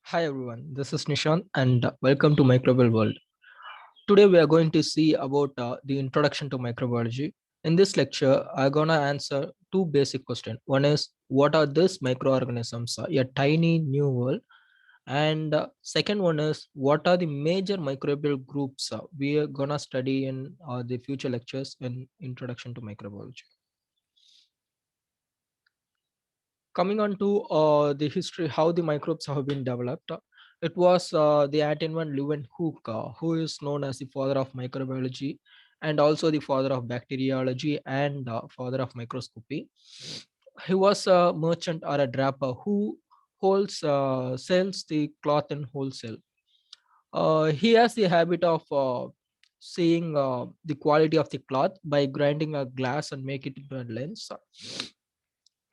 Hi everyone, this is Nishant and welcome to Microbial World. Today we are going to see about the introduction to microbiology. In this lecture, I'm gonna answer two basic questions. One is what are these microorganisms? A tiny new world. And second one is what are the major microbial groups we are gonna study in the future lectures in introduction to microbiology. Coming on to the history, how the microbes have been developed. It was the Anton Leeuwenhoek, who is known as the father of microbiology and also the father of bacteriology and father of microscopy. He was a merchant or a draper who sells the cloth in wholesale. He has the habit of seeing the quality of the cloth by grinding a glass and make it into a lens.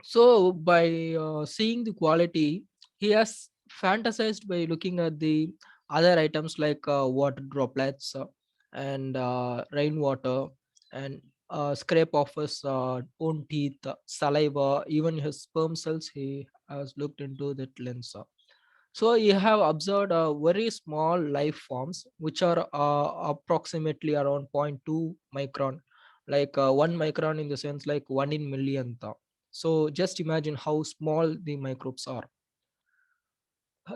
So by seeing the quality, he has fantasized by looking at the other items like water droplets and rainwater and scrape of his own teeth, saliva, even his sperm cells. He has looked into that lens. So you have observed very small life forms which are approximately around zero point 0.2 micron, like 1 micron in the sense like 1 in millionth. So just imagine how small the microbes are.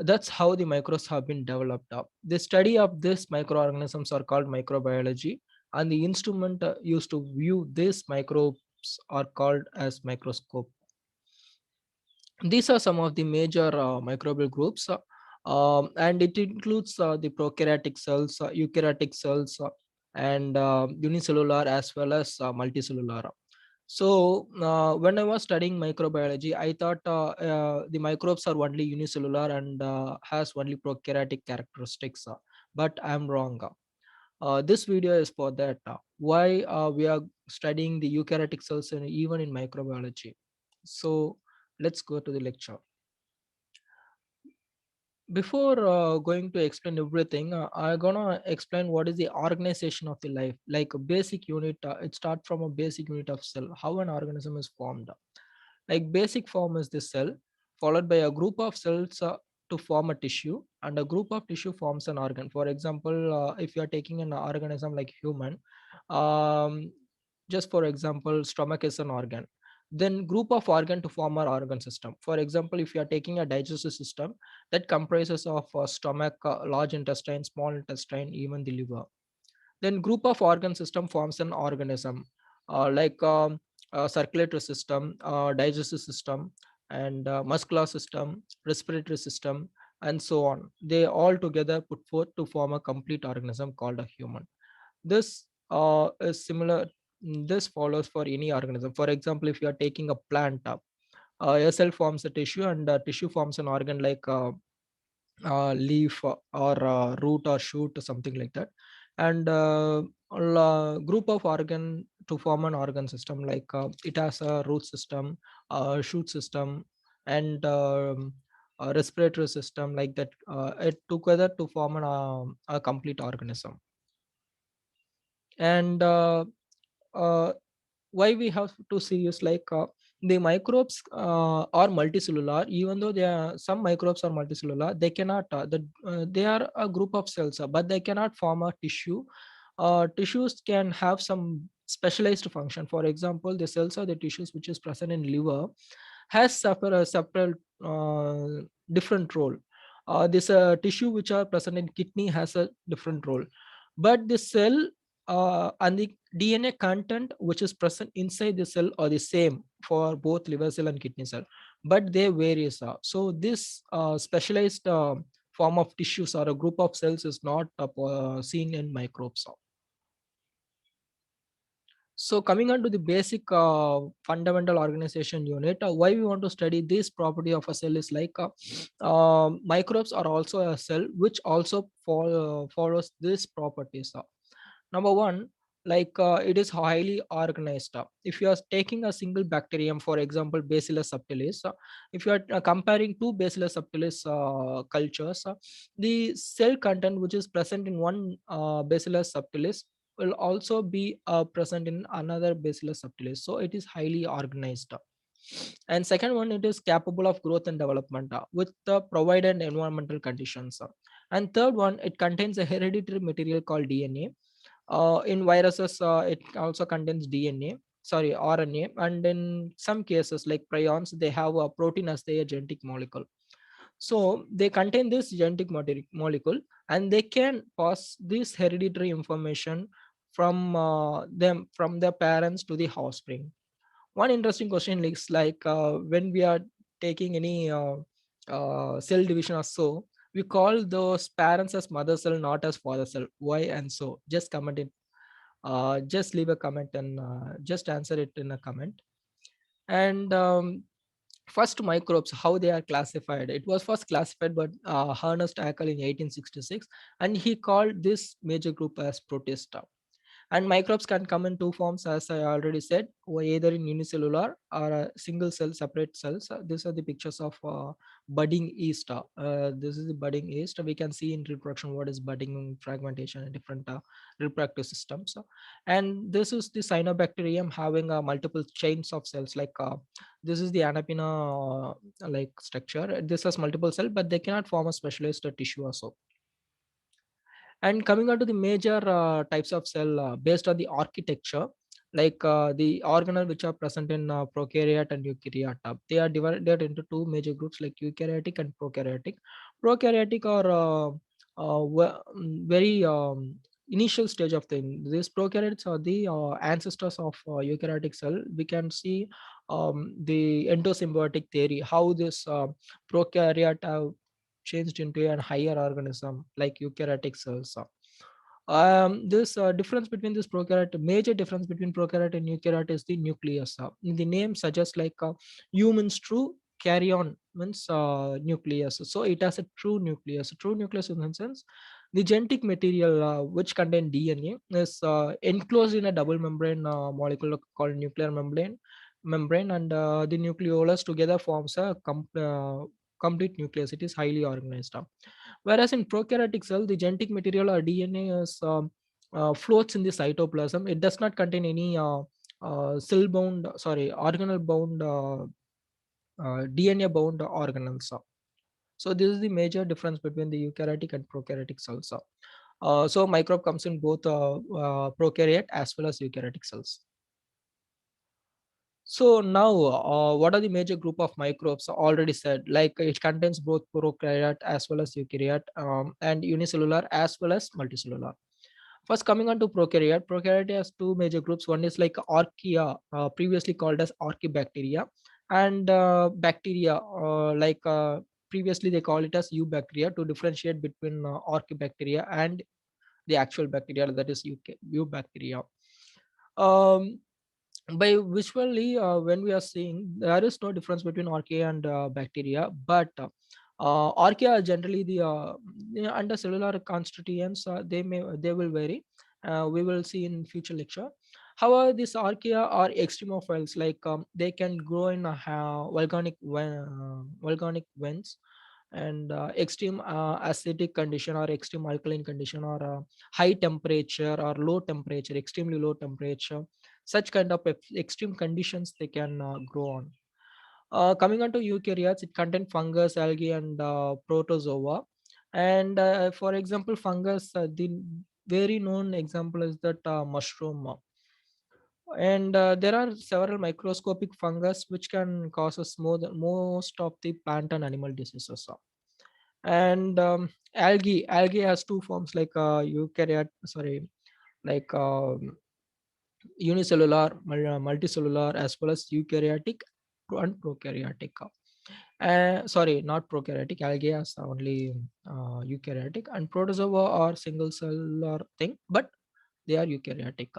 That's how the microbes have been developed up. The study of these microorganisms are called microbiology, and the instrument used to view these microbes are called as microscope. These are some of the major microbial groups, and it includes the prokaryotic cells, eukaryotic cells, and unicellular as well as multicellular. So when I was studying microbiology, I thought the microbes are only unicellular and has only prokaryotic characteristics, but I'm wrong. This video is for that. Why we are studying the eukaryotic cells and even in microbiology. So let's go to the lecture. Before going to explain everything, I'm gonna explain what is the organization of the life, like a basic unit. It starts from a basic unit of cell, how an organism is formed. Like basic form is the cell, followed by a group of cells to form a tissue, and a group of tissue forms an organ. For example, if you are taking an organism like human, um, just for example, stomach is an organ. Then group of organ to form our organ system. For example, if you are taking a digestive system, that comprises of stomach, large intestine, small intestine, even the liver. Then group of organ system forms an organism, like circulatory system, digestive system, and muscular system, respiratory system, and so on. They all together put forth to form a complete organism called a human. This is similar. This follows for any organism. For example, if you are taking a plant, a cell forms a tissue, and tissue forms an organ like leaf or root or shoot or something like that, and group of organ to form an organ system, like it has a root system, shoot system, and a respiratory system, like that, it together to form a complete organism. And why we have to see is like the microbes are multicellular. Even though they are, some microbes are multicellular, they cannot they are a group of cells, but they cannot form a tissue. Tissues can have some specialized function. For example, the cells or the tissues which is present in liver has separate different role. This tissue which are present in kidney has a different role, but the cell and the DNA content which is present inside the cell are the same for both liver cell and kidney cell, but they vary. So this specialized form of tissues or a group of cells is not seen in microbes. So coming on to the basic fundamental organization unit, why we want to study this property of a cell is like microbes are also a cell which also follows these properties. Number one, like it is highly organized. If you are taking a single bacterium, for example, Bacillus subtilis, if you are comparing two Bacillus subtilis cultures, the cell content which is present in one Bacillus subtilis will also be present in another Bacillus subtilis. So it is highly organized. And second one, it is capable of growth and development with the provided environmental conditions. And third one, it contains a hereditary material called DNA. In viruses, it also contains DNA, sorry, RNA, and in some cases like prions, they have a protein as their genetic molecule. So they contain this genetic molecule, and they can pass this hereditary information from their parents to the offspring. One interesting question is like when we are taking any cell division or so, we call those parents as mother cell, not as father cell. Why and so? Just comment it. Just leave a comment and just answer it in a comment. And first microbes, how they are classified. It was first classified by Ernest Haeckel in 1866, and he called this major group as Protista. And microbes can come in two forms, as I already said, either in unicellular or a single cell separate cells. These are the pictures of budding yeast. This is the budding yeast. We can see in reproduction what is budding, fragmentation, and different reproductive systems. And this is the cyanobacterium having multiple chains of cells. Like this is the anapina like structure. This has multiple cells, but they cannot form a specialized tissue or so. And coming on to the major types of cell based on the architecture, like the organelle which are present in prokaryote and eukaryote, they are divided into two major groups like eukaryotic and prokaryotic. Prokaryotic are very initial stage of thing. These prokaryotes are the ancestors of eukaryotic cell. We can see the endosymbiotic theory, how this prokaryote have changed into a higher organism like eukaryotic cells. This difference between this prokaryote, major difference between prokaryote and eukaryote is the nucleus. The name suggests like humans true, carrion means nucleus. So it has a true nucleus. True nucleus in the sense the genetic material which contain DNA is enclosed in a double membrane molecule called nuclear membrane, and the nucleolus together forms a complete nucleus. It is highly organized. Whereas in prokaryotic cell, the genetic material or DNA is floats in the cytoplasm. It does not contain any cell bound, sorry, organelle bound, DNA bound organelles. So this is the major difference between the eukaryotic and prokaryotic cells. So microbe comes in both prokaryote as well as eukaryotic cells. So now, what are the major group of microbes? Already said, like it contains both prokaryote as well as eukaryote, and unicellular as well as multicellular. First, coming on to prokaryote, prokaryote has two major groups. One is like archaea, previously called as archaebacteria, and bacteria, previously they call it as eubacteria to differentiate between archaebacteria and the actual bacteria, that is eubacteria. Um, by visually when we are seeing, there is no difference between archaea and bacteria, but archaea are generally under cellular constituents, they will vary. We will see in future lecture. However, these archaea are extremophiles, like they can grow in volcanic vents, and extreme acidic condition or extreme alkaline condition, or high temperature or low temperature, extremely low temperature, such kind of extreme conditions they can grow on. Coming on to eukaryotes, it contain fungus, algae, and protozoa. And for example, fungus, the very known example is that mushroom. And there are several microscopic fungus which can cause us most of the plant and animal diseases. And algae has two forms, like eukaryote, sorry, like unicellular, multicellular, as well as eukaryotic and prokaryotic. Sorry, not prokaryotic. Algae is only eukaryotic, and protozoa are single cellular thing, but they are eukaryotic.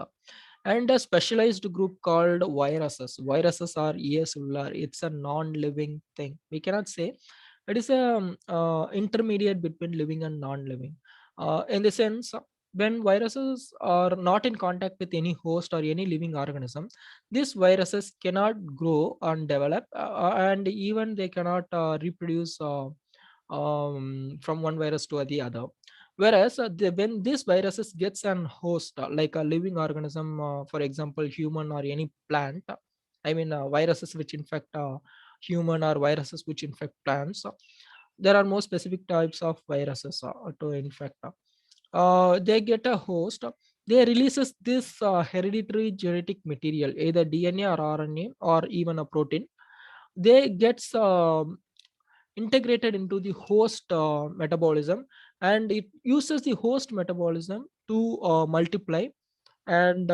And a specialized group called viruses. Viruses are acellular. It's a non-living thing. We cannot say it is a intermediate between living and non-living. In the sense, when viruses are not in contact with any host or any living organism, these viruses cannot grow and develop, and even they cannot reproduce from one virus to the other. Whereas when this viruses gets an host, like a living organism, for example human or any plant, I mean, viruses which infect human or viruses which infect plants. There are more specific types of viruses to infect. They get a host. They releases this hereditary genetic material, either DNA or RNA or even a protein. They gets integrated into the host metabolism, and it uses the host metabolism to multiply, and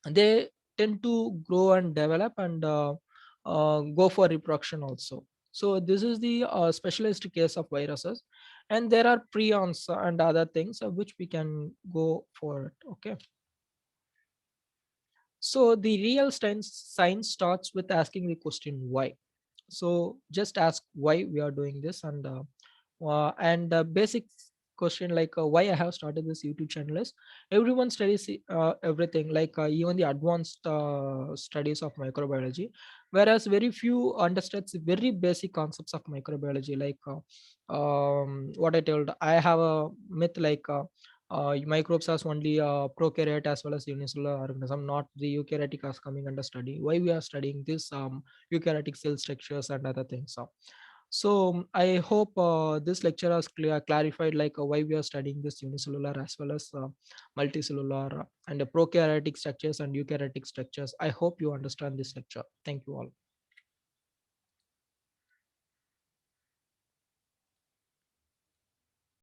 they tend to grow and develop and go for reproduction also. So this is the specialized case of viruses, and there are prions and other things which we can go for it. Okay. So the real science starts with asking the question why. So just ask why we are doing this, and the basic question like why I have started this YouTube channel is everyone studies everything, like even the advanced studies of microbiology, whereas very few understands the very basic concepts of microbiology. Like what I told, I have a myth like microbes as only prokaryote as well as unicellular organism, not the eukaryotic as coming under study. Why we are studying this eukaryotic cell structures and other things. So I hope this lecture has clarified like why we are studying this unicellular as well as multicellular and prokaryotic structures and eukaryotic structures. I hope you understand this lecture. Thank you all.